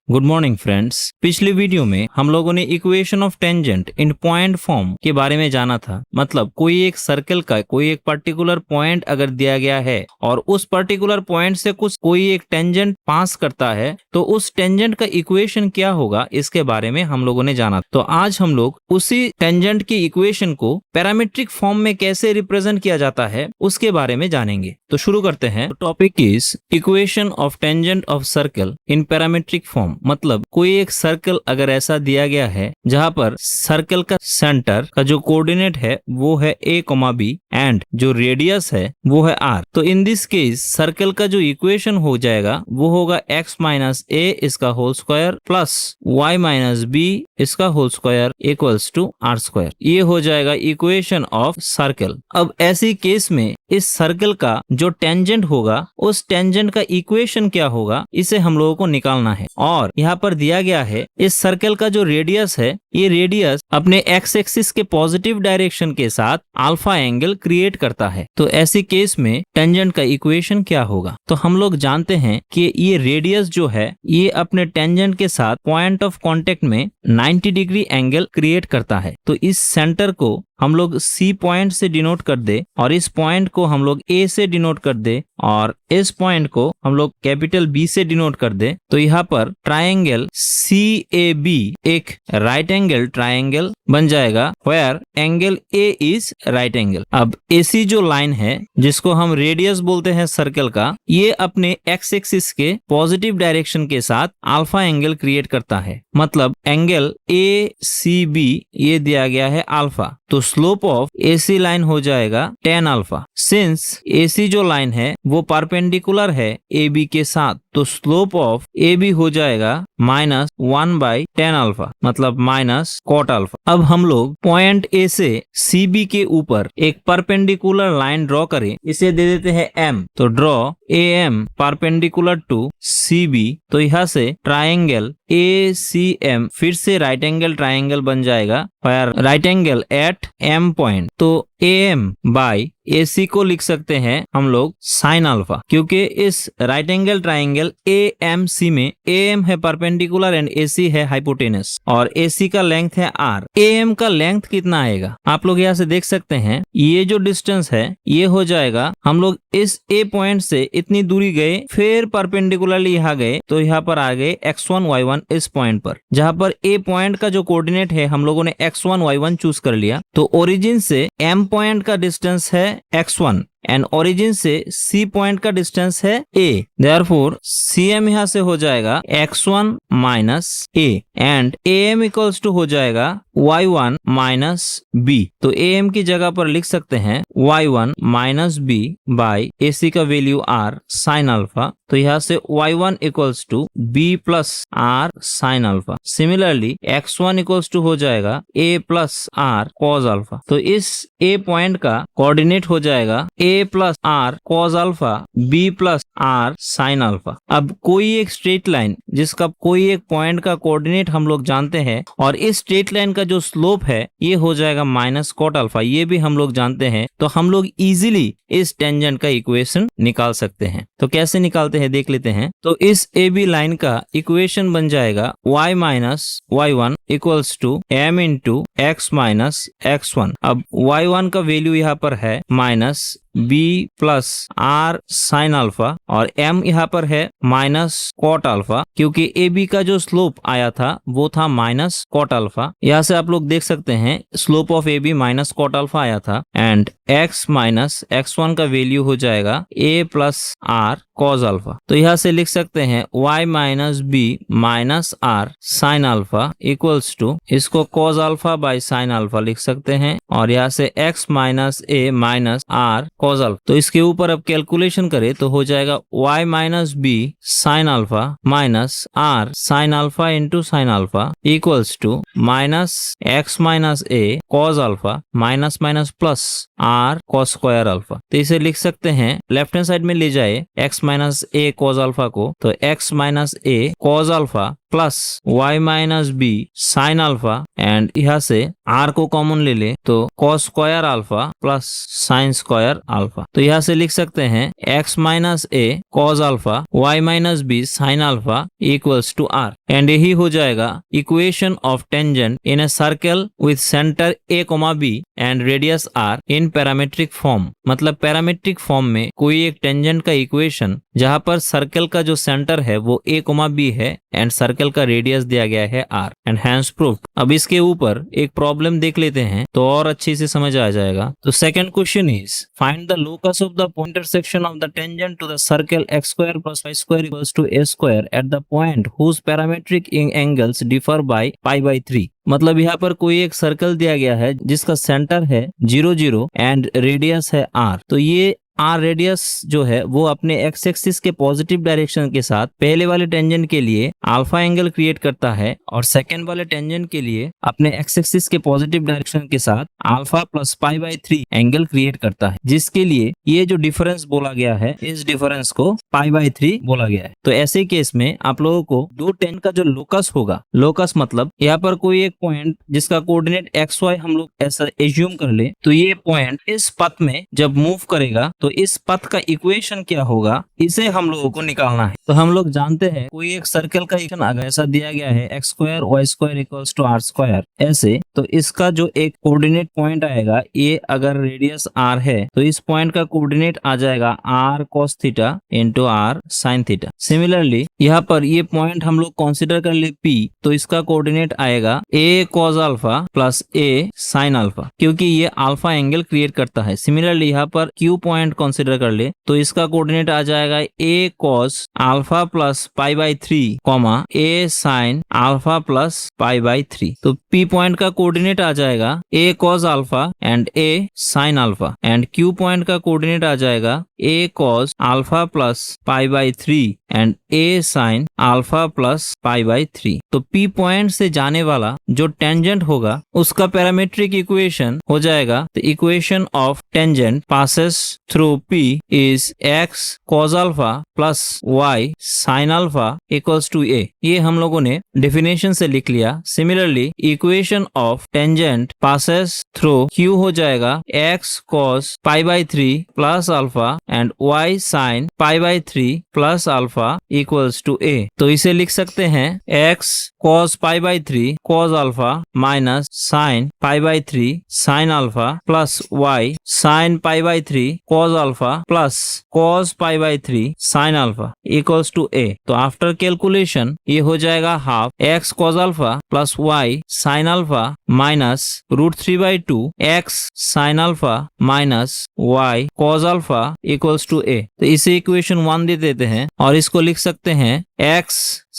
Good morning friends. पिछली video में हम लोगों ने equation of tangent in point form के बारे में जाना था। मतलब कोई एक सर्कल का कोई एक पर्टिकुलर पॉइंट अगर दिया गया है और उस पर्टिकुलर पॉइंट से कोई एक टेंजेंट पास करता है तो उस टेंजेंट का इक्वेशन क्या होगा, इसके बारे में हम लोगों ने जाना। तो आज हम लोग उसी टेंजेंट की इक्वेशन को पैरामीट्रिक फॉर्म में कैसे रिप्रेजेंट किया जाता है उसके बारे में जानेंगे। तो शुरू करते हैं। Topic is equation of tangent of circle in parametric form. मतलब कोई एक सर्कल अगर ऐसा दिया गया है जहां पर सर्कल का सेंटर का जो कोऑर्डिनेट है वो है a, b एंड जो रेडियस है वो है r। तो इन दिस केस सर्कल का जो इक्वेशन हो जाएगा वो होगा x माइनस a इसका whole square plus y minus b इसका whole square equals to r square. ये हो जाएगा इक्वेशन ऑफ सर्कल। अब ऐसी केस में इस सर्कल का जो टेंजेंट होगा उस टेंजेंट का इक्वेशन क्या होगा, इसे हम लोगों को निकालना है। और यहाँ पर दिया गया है इस सर्कल का जो रेडियस है, ये रेडियस अपने एक्स एक्सिस के पॉजिटिव डायरेक्शन के साथ अल्फा एंगल क्रिएट करता है। तो ऐसी केस में टेंजेंट का इक्वेशन क्या होगा? तो हम लोग जानते हैं कि ये रेडियस जो है ये अपने टेंजेंट के साथ पॉइंट ऑफ कांटेक्ट में 90 डिग्री एंगल क्रिएट करता है। तो इस सेंटर को हम लोग C पॉइंट से डिनोट कर दे और इस पॉइंट को हम लोग A से डिनोट कर दे और इस पॉइंट को हम लोग कैपिटल B से डिनोट कर दे, तो यहाँ पर ट्रायंगल CAB एक राइट एंगल ट्रायंगल बन जाएगा where angle A is right angle. अब AC जो लाइन है जिसको हम रेडियस बोलते हैं सर्कल का, ये अपने एक्स एक्सिस के पॉजिटिव डायरेक्शन के साथ अल्फा एंगल क्रिएट करता है। मतलब एंगल ACB ये दिया गया है अल्फा, तो स्लोप ऑफ AC लाइन हो जाएगा tan अल्फा। सिंस AC जो लाइन है वो परपेंडिकुलर है AB के साथ, तो स्लोप ऑफ AB हो जाएगा -1/tan अल्फा, मतलब माइनस कॉट अल्फा। अब हम लोग पॉइंट A से CB के ऊपर एक परपेंडिकुलर लाइन ड्रॉ करें, इसे दे देते हैं M। तो draw AM perpendicular to CB। तो यहाँ से ट्रायंगल ACM फिर से राइट एंगल ट्रायंगल बन जाएगा right angle at M point. तो AM बाई AC को लिख सकते हैं हम लोग साइन अल्फा, क्योंकि इस राइट एंगल ट्रायंगल AMC में AM है परपेंडिकुलर एंड AC है हाइपोटेनस और AC का लेंथ है R। AM का लेंथ कितना आएगा आप लोग यहाँ से देख सकते हैं। ये जो डिस्टेंस है ये हो जाएगा, हम लोग इस A पॉइंट से इतनी दूरी गए फिर परपेंडिकुलरली यहाँ गए तो यहाँ पर आ गए x1 y1 इस पॉइंट पर, जहाँ पर A पॉइंट का जो कोऑर्डिनेट है हम लोगों ने x1 y1 चूज कर लिया। तो ओरिजिन से M पॉइंट का डिस्टेंस है x1 एंड ओरिजिन से C पॉइंट का डिस्टेंस है A। देयरफॉर CM यहाँ से हो जाएगा x1 minus A and AM equals to हो जाएगा y1 माइनस B। तो AM की जगह पर लिख सकते हैं y1 minus B by AC का वैल्यू R साइन अल्फा। तो यहाँ से y1 equals to B plus R sine alpha. Similarly x1 equals to हो जाएगा A plus R cos alpha. तो इस A पॉइंट का कोऑर्डिनेट हो जाएगा A plus R cos alpha B plus R sine alpha. अब कोई एक स्ट्रेट लाइन जिसका कोई एक पॉइंट का कोऑर्डिनेट हम लोग जानते हैं और इस स्ट्रेट लाइन का जो स्लोप है ये हो जाएगा माइनस कॉट अल्फा, ये भी हम लोग जानते हैं। तो हम लोग इजीली इस टेंजेंट का इक्वेशन निकाल सकते हैं। तो कैसे निकालते हैं देख लेते हैं। तो इस AB लाइन का इक्वेशन बन जाएगा y minus y1 equals to m into x minus x1। अब y1 का वैल्यू यहाँ पर है minus B plus R sine alpha और M यहाँ पर है माइनस कॉट अल्फा, क्योंकि AB का जो स्लोप आया था वो था माइनस कॉट अल्फा। यहाँ से आप लोग देख सकते हैं slope of AB minus cot alpha आया था एंड x माइनस x1 का वैल्यू हो जाएगा A plus R cos alpha. तो यहाँ से लिख सकते हैं y minus B minus R sine alpha equals to, इसको cos alpha by sine alpha लिख सकते हैं और यहाँ से x minus A minus R cos alpha. तो इसके ऊपर अब कैलकुलेशन करें तो हो जाएगा y minus B sine alpha minus R sine alpha into sine alpha equals to minus x minus A cos alpha minus minus plus R cos square alpha. तो इसे लिख सकते हैं लेफ्ट हैंड साइड में ले जाए x minus A cos alpha को, तो x minus A cos alpha plus y minus b sine alpha and यहाँ से r को कॉमन ले ले तो cos square alpha plus sine square alpha. तो यहाँ से लिख सकते हैं x minus a cos alpha y minus b sine alpha equals to r and यही हो जाएगा equation of tangent in a circle with centre a, b and radius r in parametric form. मतलब पैरामीट्रिक फॉर्म में कोई एक tangent का equation जहां पर सर्कल का जो सेंटर है वो a, b है एंड सर्कल का रेडियस दिया गया है r एंड हैंस प्रूव्ड। अब इसके ऊपर एक प्रॉब्लम देख लेते हैं तो और अच्छे से समझ आ जाएगा। तो second question is find the locus of the intersection of the tangent to the circle x square plus y square equals to a square at the point whose parametric angles differ by π/3। मतलब यहाँ पर कोई एक circle दिया गया है जिसका centre है 0 0 एंड रेडियस है r। तो ये आर रेडियस जो है वो अपने एक्स एक्सिस के पॉजिटिव डायरेक्शन के साथ पहले वाले टेंजेंट के लिए अल्फा एंगल क्रिएट करता है और सेकेंड वाले टेंजेंट के लिए अपने एक्स एक्सिस के पॉजिटिव डायरेक्शन के साथ अल्फा प्लस π/3 एंगल क्रिएट करता है, जिसके लिए ये जो डिफरेंस बोला गया है इस डिफरेंस को π/3 बोला गया है। तो ऐसे केस में आप लोगों को दो टेंजेंट का जो लोकस होगा, लोकस मतलब यहाँ पर कोई एक पॉइंट जिसका कोऑर्डिनेट XY हम लोग ऐसा एज्यूम कर ले, तो ये पॉइंट इस पथ में जब मूव करेगा तो इस पथ का इक्वेशन क्या होगा इसे हम लोगों को निकालना है। तो हम लोग जानते हैं कोई एक सर्कल का इक्वेशन अगर ऐसा दिया गया है x square y square equals to r square ऐसे, तो इसका जो एक कोऑर्डिनेट पॉइंट आएगा ये अगर रेडियस r है तो इस पॉइंट का कोऑर्डिनेट आ जाएगा r cos theta into r sin theta. Similarly यहाँ पर ये पॉइंट हम लोग कंसिडर कर ले p, तो इसका कोऑर्डिनेट आएगा a cos alpha plus a sin alpha, क्योंकि ये अल्फा एंगल क्रिएट करता है। सिमिलरली यहाँ पर q पॉइंट कंसिडर कर ले तो इसका कोऑर्डिनेट आ जाएगा a cos alpha plus π/3 comma a sin alpha plus π/3। तो p पॉइंट का कोऑर्डिनेट आ जाएगा a cos alpha and a sin alpha and q point का कोऑर्डिनेट आ जाएगा a cos alpha plus π/3 and a sin alpha plus π/3। तो p point से जाने वाला जो टेंजेंट होगा उसका पैरामीट्रिक इक्वेशन हो जाएगा। The equation of tangent passes through p is x cos alpha plus y sin alpha equals to a। ये हम लोगों ने डेफिनेशन से लिख लिया। Similarly equation of tangent passes through q हो जाएगा x cos π/3 plus alpha and y sin π/3 plus alpha equals to a। तो इसे लिख सकते हैं x cos π/3 cos alpha minus sin π/3 sin alpha plus y sin π/3 cos alpha plus cos π/3 sin alpha equals to a। तो after calculation ये हो जाएगा half x cos alpha plus y sin alpha minus √3/2 x sin alpha minus y cos alpha equals to a। तो इसे equation 1 दे देते हैं और इसको लिख सकते हैं x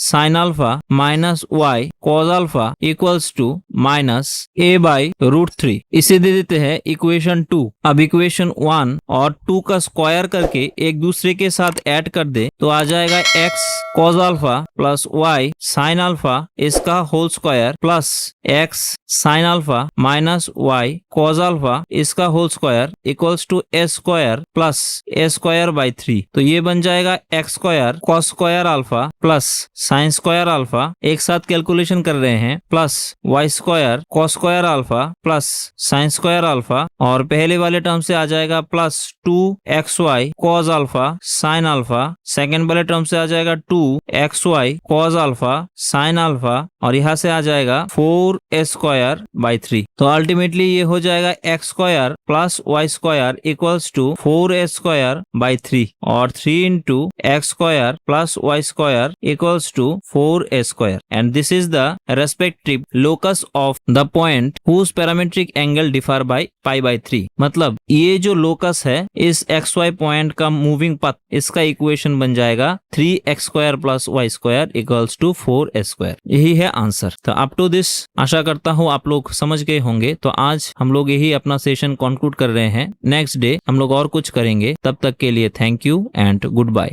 sin alpha minus y cos alpha equals to minus a/√3। इसे दे देते हैं इक्वेशन 2। अब इक्वेशन 1 और 2 का स्क्वायर करके एक दूसरे के साथ ऐड कर दे तो आ जाएगा x cos alpha plus y sin alpha इसका whole square plus x sin alpha minus y cos alpha इसका whole square equals to a square plus a²/3। तो ये बन जाएगा x square cos square alpha plus sine square alpha, एक साथ calculation कर रहे हैं, plus y square cos square alpha plus sine square alpha, और पहले वाले टर्म से आ जाएगा plus 2xy cos alpha sine alpha, second वाले टर्म से आ जाएगा 2xy cos alpha sign alpha, और यहाँ से आ जाएगा 4a²/3। तो अल्टीमेटली ये हो जाएगा x square plus y square equals to 4a²/3 और 3 into x square plus y square equals to 4a², and this is the respective locus of the point whose parametric angle differ by π/3। मतलब ये जो locus है इस xy point का moving पथ, इसका equation बन जाएगा 3x² plus y square equals to 4a²। यही है आंसर। तो अप टू दिस आशा करता हूँ आप लोग समझ गए होंगे। तो आज हम लोग यही अपना सेशन कंक्लूड कर रहे हैं। नेक्स्ट डे हम लोग और कुछ करेंगे। तब तक के लिए thank you and good bye.